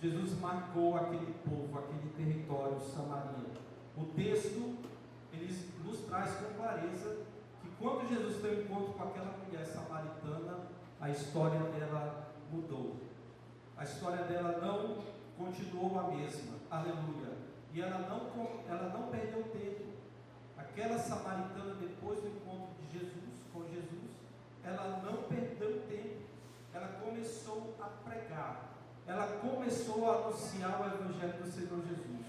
Jesus marcou aquele povo, aquele território, Samaria. O texto, ele nos traz com clareza que quando Jesus tem um encontro com aquela mulher samaritana, a história dela mudou. A história dela não continuou a mesma. Aleluia. E ela não perdeu tempo. Aquela samaritana, depois do encontro de Jesus, com Jesus, ela não perdeu tempo. Ela começou a pregar. Ela começou a anunciar o Evangelho do Senhor Jesus.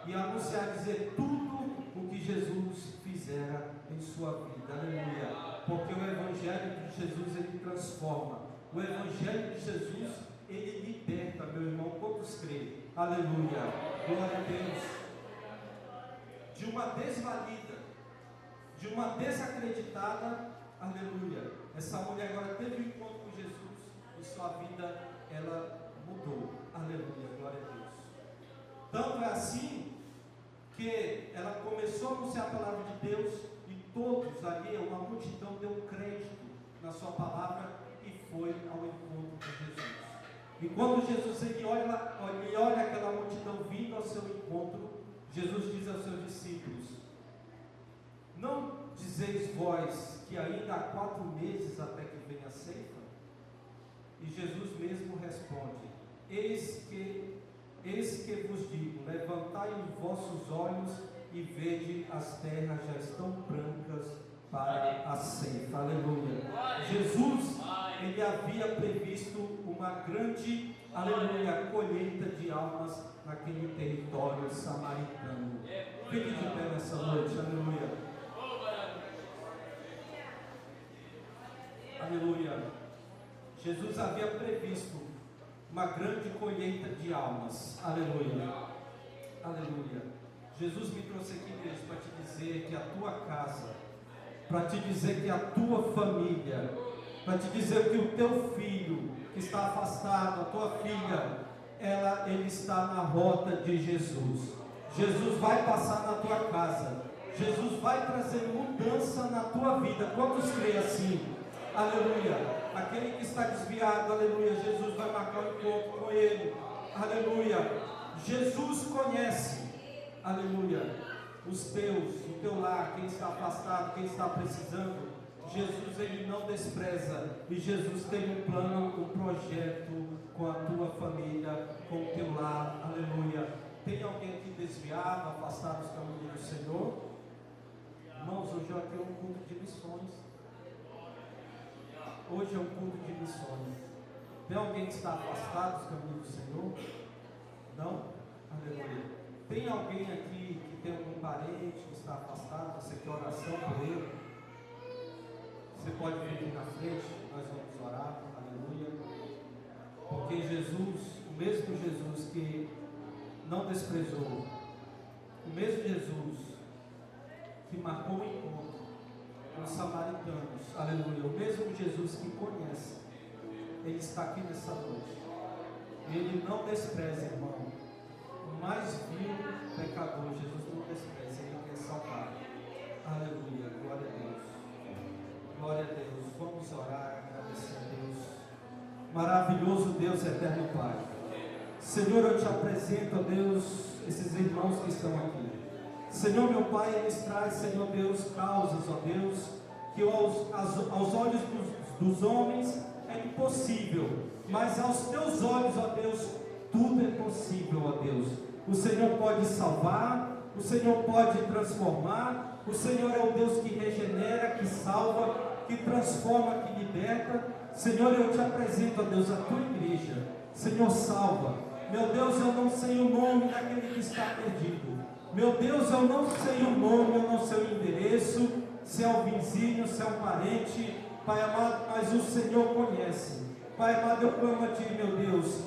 E a anunciar, dizer tudo o que Jesus fizera em sua vida. Aleluia. Porque o Evangelho de Jesus, ele transforma. O Evangelho de Jesus, ele liberta, meu irmão. Quantos creem? Aleluia. Glória a Deus. De uma desvalida, de uma desacreditada, aleluia. Essa mulher agora teve um encontro com Jesus e sua vida, ela mudou. Aleluia, glória a Deus. Tanto é assim que ela começou a anunciar a palavra de Deus e todos ali, uma multidão deu crédito na sua palavra e foi ao encontro de Jesus. E quando Jesus ele olha aquela multidão vindo ao seu encontro, Jesus diz aos seus discípulos: não dizeis vós que ainda há 4 meses até que venha a ceifa? E Jesus mesmo responde: eis que vos digo, levantai os vossos olhos e vede as terras já estão brancas para a ceifa. Aleluia. Jesus, ele havia previsto uma grande, aleluia, colheita de almas naquele território samaritano. Fique de pé nessa noite, aleluia. Aleluia. Jesus havia previsto uma grande colheita de almas. Aleluia. Aleluia. Jesus me trouxe aqui, igreja, para te dizer que a tua casa, para te dizer que a tua família, para te dizer que o teu filho que está afastado, a tua filha, ele está na rota de Jesus. Jesus vai passar na tua casa. Jesus vai trazer mudança na tua vida. Quantos creem assim? Aleluia. Aquele que está desviado, aleluia, Jesus vai marcar um encontro com ele. Aleluia. Jesus conhece, aleluia, os teus, o teu lar, quem está afastado, quem está precisando. Jesus, ele não despreza. E Jesus tem um plano, um projeto com a tua família, com o teu lar. Aleluia. Tem alguém aqui desviado, afastado dos caminhos do Senhor? Irmãos, hoje aqui é um culto de missões. Hoje é um culto de missões. Tem alguém que está afastado dos caminhos do Senhor? Não? Aleluia. Tem alguém aqui que tem algum parente que está afastado, você quer oração por ele? Você pode vir aqui na frente, nós vamos orar, aleluia. Porque Jesus, o mesmo Jesus que não desprezou, o mesmo Jesus que marcou o encontro com os samaritanos, aleluia, o mesmo Jesus que conhece, Ele está aqui nessa noite. Ele não despreza, irmão, o mais vil pecador, Jesus não despreza, Ele quer salvar. Aleluia, glória a Deus. Glória a Deus. Vamos orar, agradecer a Deus. Maravilhoso Deus, eterno Pai. Senhor, eu te apresento, ó Deus, esses irmãos que estão aqui. Senhor, meu Pai, eles trazem, Senhor Deus, causas, ó Deus, que aos olhos dos homens é impossível, mas aos teus olhos, ó Deus, tudo é possível, ó Deus. O Senhor pode salvar, o Senhor pode transformar, o Senhor é o Deus que regenera, que salva, que transforma, que liberta. Senhor, eu te apresento, ó Deus, a tua igreja. Senhor, salva. Meu Deus, eu não sei o nome daquele que está perdido. Meu Deus, eu não sei o nome, eu não sei o endereço, se é um vizinho, se é um parente, Pai amado, mas o Senhor conhece. Pai amado, eu clamo a Ti, meu Deus,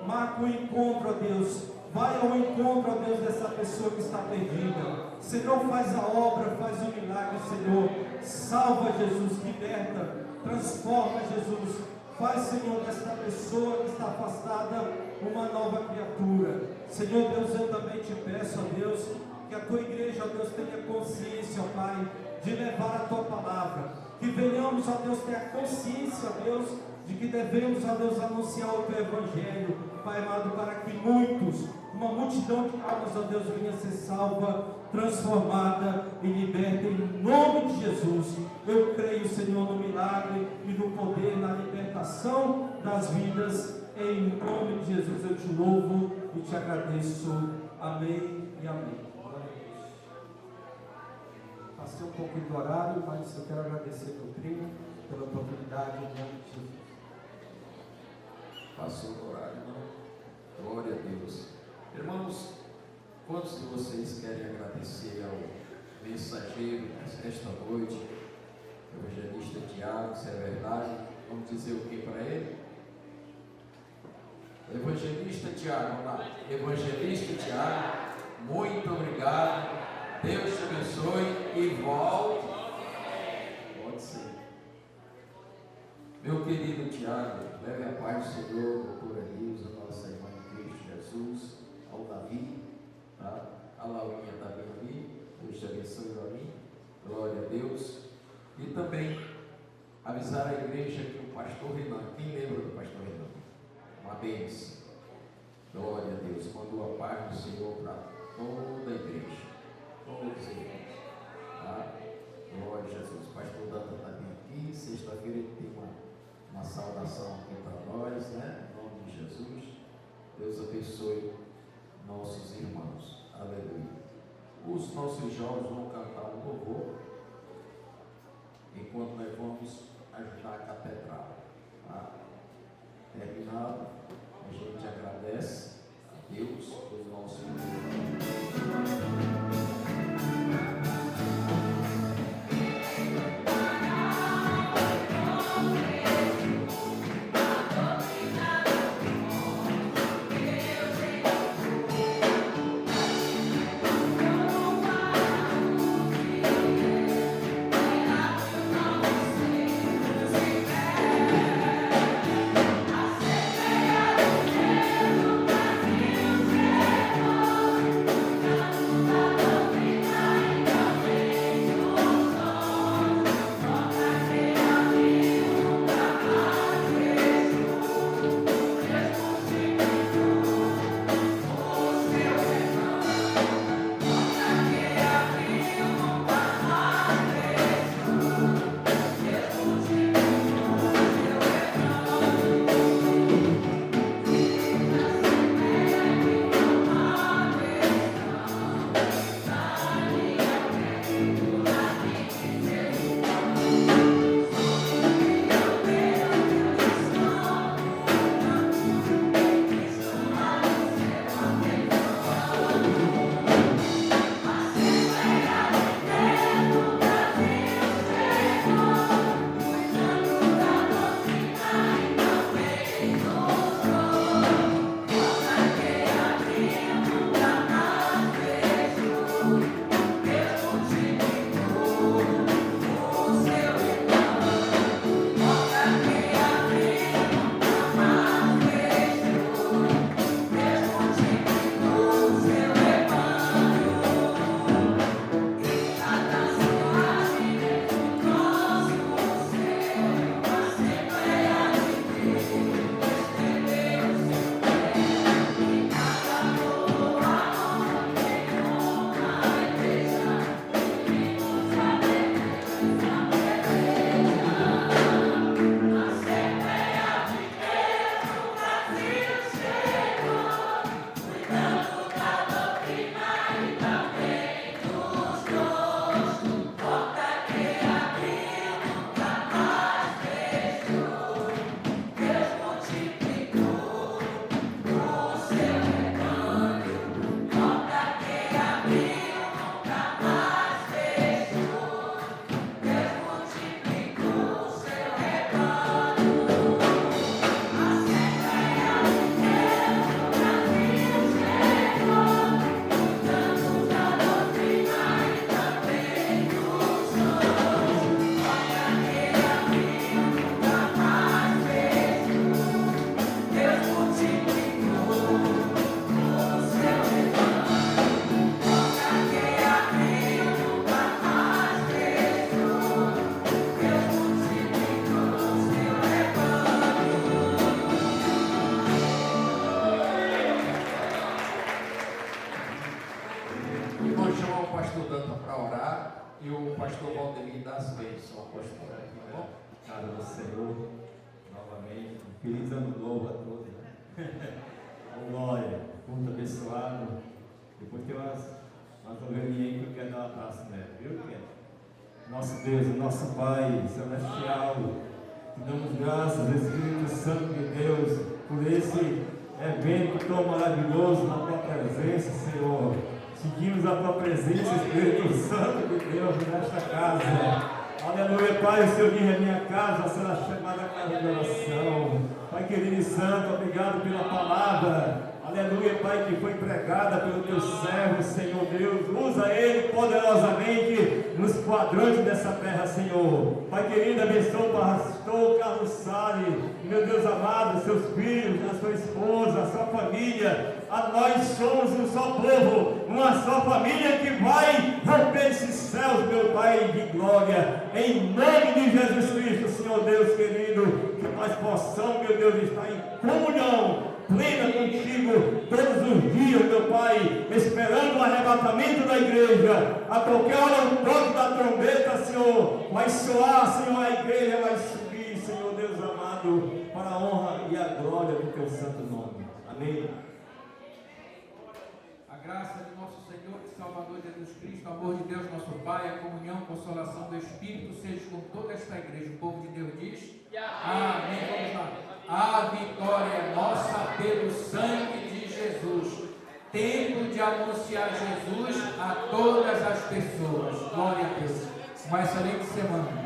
marca o encontro, ó Deus, vai ao encontro, ó Deus, dessa pessoa que está perdida. Senhor, faz a obra, faz o milagre, Senhor, salva, Jesus, liberta, transforma, Jesus, faz, Senhor, desta pessoa que está afastada, uma nova criatura. Senhor Deus, eu também te peço, ó Deus, que a tua igreja, ó Deus, tenha consciência, ó Pai, de levar a tua palavra, que venhamos, ó Deus, ter a consciência, ó Deus, de que devemos, ó Deus, anunciar o teu evangelho, Pai amado, para que muitos, uma multidão de almas, ó Deus, venha ser salva, transformada e liberta em nome de Jesus. Eu creio, Senhor, no milagre e no poder, na libertação das vidas. Em nome de Jesus eu te louvo e te agradeço. Amém e amém. Glória a Deus. Passei um pouquinho do horário, mas eu quero agradecer meu primo pela oportunidade em nome de Jesus.
Passou o horário, não? Glória a Deus. Irmãos, quantos de vocês querem agradecer ao mensageiro esta noite, o evangelista Tiago, se é verdade? Vamos dizer o que para ele? Evangelista Tiago, vamos lá. Evangelista Tiago, muito obrigado. Deus te abençoe e volte. Pode ser. Meu querido Tiago, leve a paz do Senhor, doutora Nilza, nossa irmã em Cristo Jesus, ao Davi, tá? A Laurinha está bem ali, Deus te abençoe, Laurinha, glória a Deus. E também avisar a igreja que o pastor Renan, quem lembra do pastor Renan? Uma bênção, glória a Deus, mandou a paz do Senhor para toda a igreja, todos os irmãos, tá? Glória a Jesus. O pastor Danta está bem aqui, sexta-feira ele tem uma saudação aqui para nós, né? Em nome de Jesus. Deus abençoe nossos irmãos. Aleluia. Os nossos jovens vão cantar um louvor enquanto nós vamos ajudar a catedral. Tá? Terminado, a gente agradece a Deus pelo nosso
Yeah.
pastor Danta para orar e o pastor Valdemir das bênçãos, pastor. Tá bom?
Cara do Senhor, novamente, feliz ano novo a todos, né? Glória, muito abençoado. Depois tem umas ovelhinhas aí que eu quero dar um abraço nela, viu? Nosso Deus, o nosso Pai Celestial, te damos graças, Espírito Santo de Deus, por esse evento tão maravilhoso na tua presença, Senhor. Seguimos a tua presença, Espírito Santo de Deus, nesta casa. Aleluia, Pai, o Senhor diz: a minha casa será chamada casa de oração. Pai querido e santo, obrigado pela palavra. Aleluia, Pai, que foi pregada pelo teu servo, Senhor Deus. Usa ele poderosamente nos quadrantes dessa terra, Senhor. Pai querido, abençoa o pastor Carlos Salles, meu Deus amado, seus filhos, a sua esposa, a sua família. A nós somos um só povo, uma só família que vai romper esses céus, meu Pai de glória. Em nome de Jesus Cristo, Senhor Deus querido, que nós possamos, meu Deus, estar em comunhão plena contigo todos os dias, meu Pai, esperando o arrebatamento da igreja. A qualquer hora o toque da trombeta, Senhor, vai soar, Senhor, a igreja vai subir, Senhor Deus amado, para a honra e a glória do teu santo nome. Amém.
A graça de nosso Senhor e Salvador Jesus Cristo, o amor de Deus nosso Pai, a comunhão, a consolação do Espírito seja com toda esta igreja. O povo de Deus diz: amém. Vamos lá. A vitória é nossa pelo sangue de Jesus. Tempo de anunciar Jesus a todas as pessoas. Glória a Deus. Uma excelente semana.